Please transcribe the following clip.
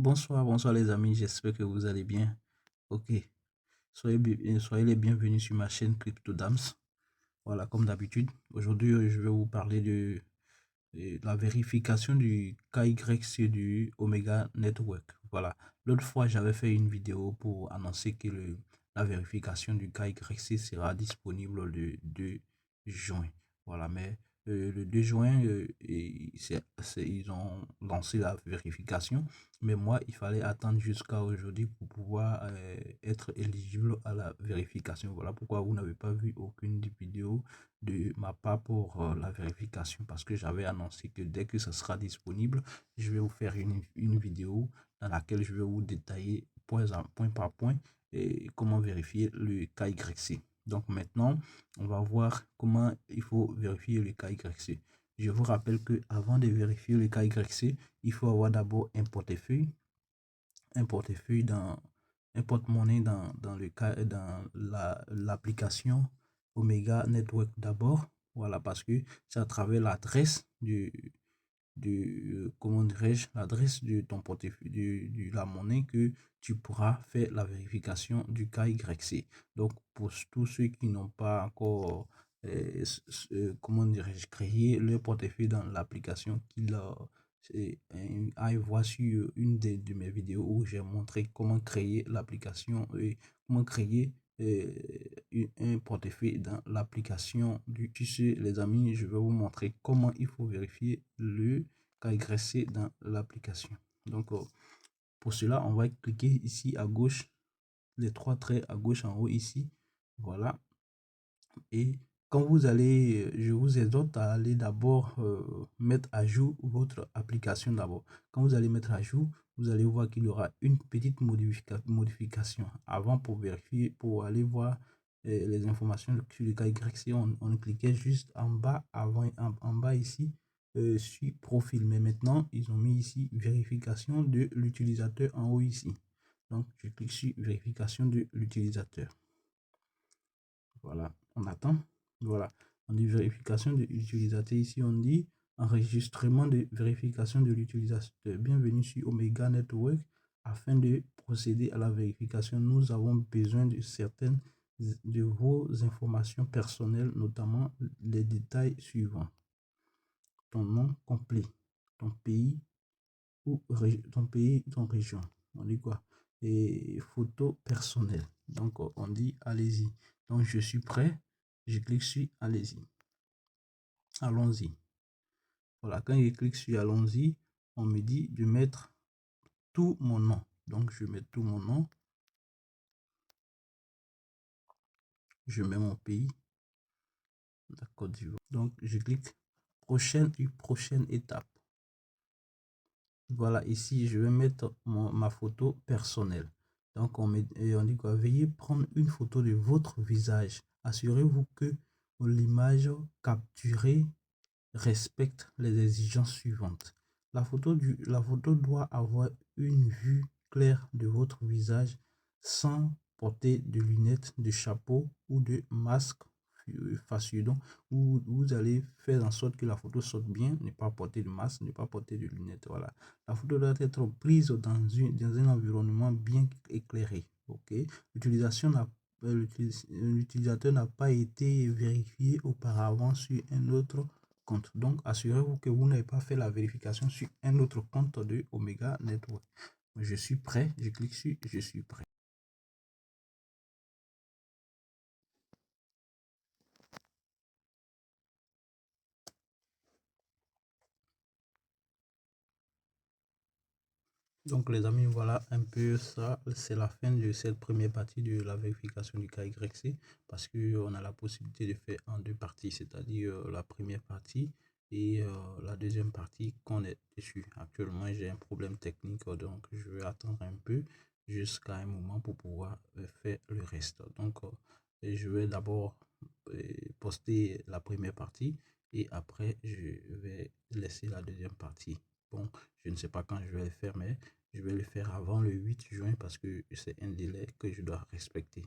Bonsoir, bonsoir les amis, j'espère que vous allez bien. Ok, soyez les bienvenus sur ma chaîne CryptoDams. Voilà, comme d'habitude, aujourd'hui je vais vous parler de la vérification du KYC du Omega Network. Voilà, l'autre fois j'avais fait une vidéo pour annoncer que la vérification du KYC sera disponible le 2 juin. Voilà, mais le 2 juin, ils ont lancé la vérification, mais moi, il fallait attendre jusqu'à aujourd'hui pour pouvoir être éligible à la vérification. Voilà pourquoi vous n'avez pas vu aucune vidéo de ma part pour la vérification, parce que j'avais annoncé que dès que ça sera disponible, je vais vous faire une vidéo dans laquelle je vais vous détailler point par point et comment vérifier le KYC. Donc maintenant, on va voir comment il faut vérifier le KYC. Je vous rappelle que avant de vérifier le KYC, il faut avoir d'abord un portefeuille dans un porte-monnaie dans le cas dans l'application Omega Network d'abord. Voilà, parce que c'est à travers l'adresse comment dirais-je, l'adresse de ton portefeuille de la monnaie que tu pourras faire la vérification du KYC. Donc pour tous ceux qui n'ont pas encore comment dirais-je, créé leur portefeuille dans l'application, qu'ils aillent voir sur une de mes vidéos où j'ai montré comment créer l'application et comment créer un portefeuille dans l'application du sais les amis, je vais vous montrer comment il faut vérifier le KYC dans l'application. Donc pour cela, on va cliquer ici à gauche, les trois traits à gauche en haut ici. Voilà. Et quand vous allez, je vous exhorte à aller d'abord mettre à jour votre application d'abord. Quand vous allez mettre à jour, vous allez voir qu'il y aura une petite modification. Avant, pour vérifier, pour aller voir les informations sur le KYC, on cliquait juste en bas, en bas ici, sur profil. Mais maintenant, ils ont mis ici vérification de l'utilisateur en haut ici. Donc, je clique sur vérification de l'utilisateur. Voilà, on attend. Voilà, on dit vérification de l'utilisateur. Ici, on dit enregistrement de vérification de l'utilisateur. Bienvenue sur Omega Network. Afin de procéder à la vérification, nous avons besoin de certaines de vos informations personnelles, notamment les détails suivants. Ton nom complet, ton pays ou ton région. On dit quoi? Et photos personnelles. Donc, on dit allez-y. Donc, je suis prêt. Je clique sur allez-y. Allons-y. Voilà, quand je clique sur allons-y, on me dit de mettre tout mon nom. Donc, je mets tout mon nom. Je mets mon pays. La Côte d'Ivoire. Donc, je clique prochaine étape. Voilà, ici, je vais mettre ma photo personnelle. Donc, on dit quoi? Veuillez prendre une photo de votre visage. Assurez-vous que l'image capturée respecte les exigences suivantes. La photo doit avoir une vue claire de votre visage sans porter de lunettes, de chapeau ou de masque facieux. Donc, vous allez faire en sorte que la photo sorte bien, ne pas porter de masque, ne pas porter de lunettes. Voilà. La photo doit être prise dans un environnement bien éclairé. Ok. L'utilisateur n'a pas été vérifié auparavant sur un autre compte. Donc, assurez-vous que vous n'avez pas fait la vérification sur un autre compte de Omega Network. Je suis prêt. Je clique sur je suis prêt. Donc les amis, voilà un peu ça, c'est la fin de cette première partie de la vérification du KYC, parce qu'on a la possibilité de faire en deux parties, c'est-à-dire la première partie et la deuxième partie qu'on est dessus. Actuellement, j'ai un problème technique, donc je vais attendre un peu jusqu'à un moment pour pouvoir faire le reste. Donc je vais d'abord poster la première partie et après je vais laisser la deuxième partie. Bon, je ne sais pas quand je vais le faire, mais je vais le faire avant le 8 juin parce que c'est un délai que je dois respecter.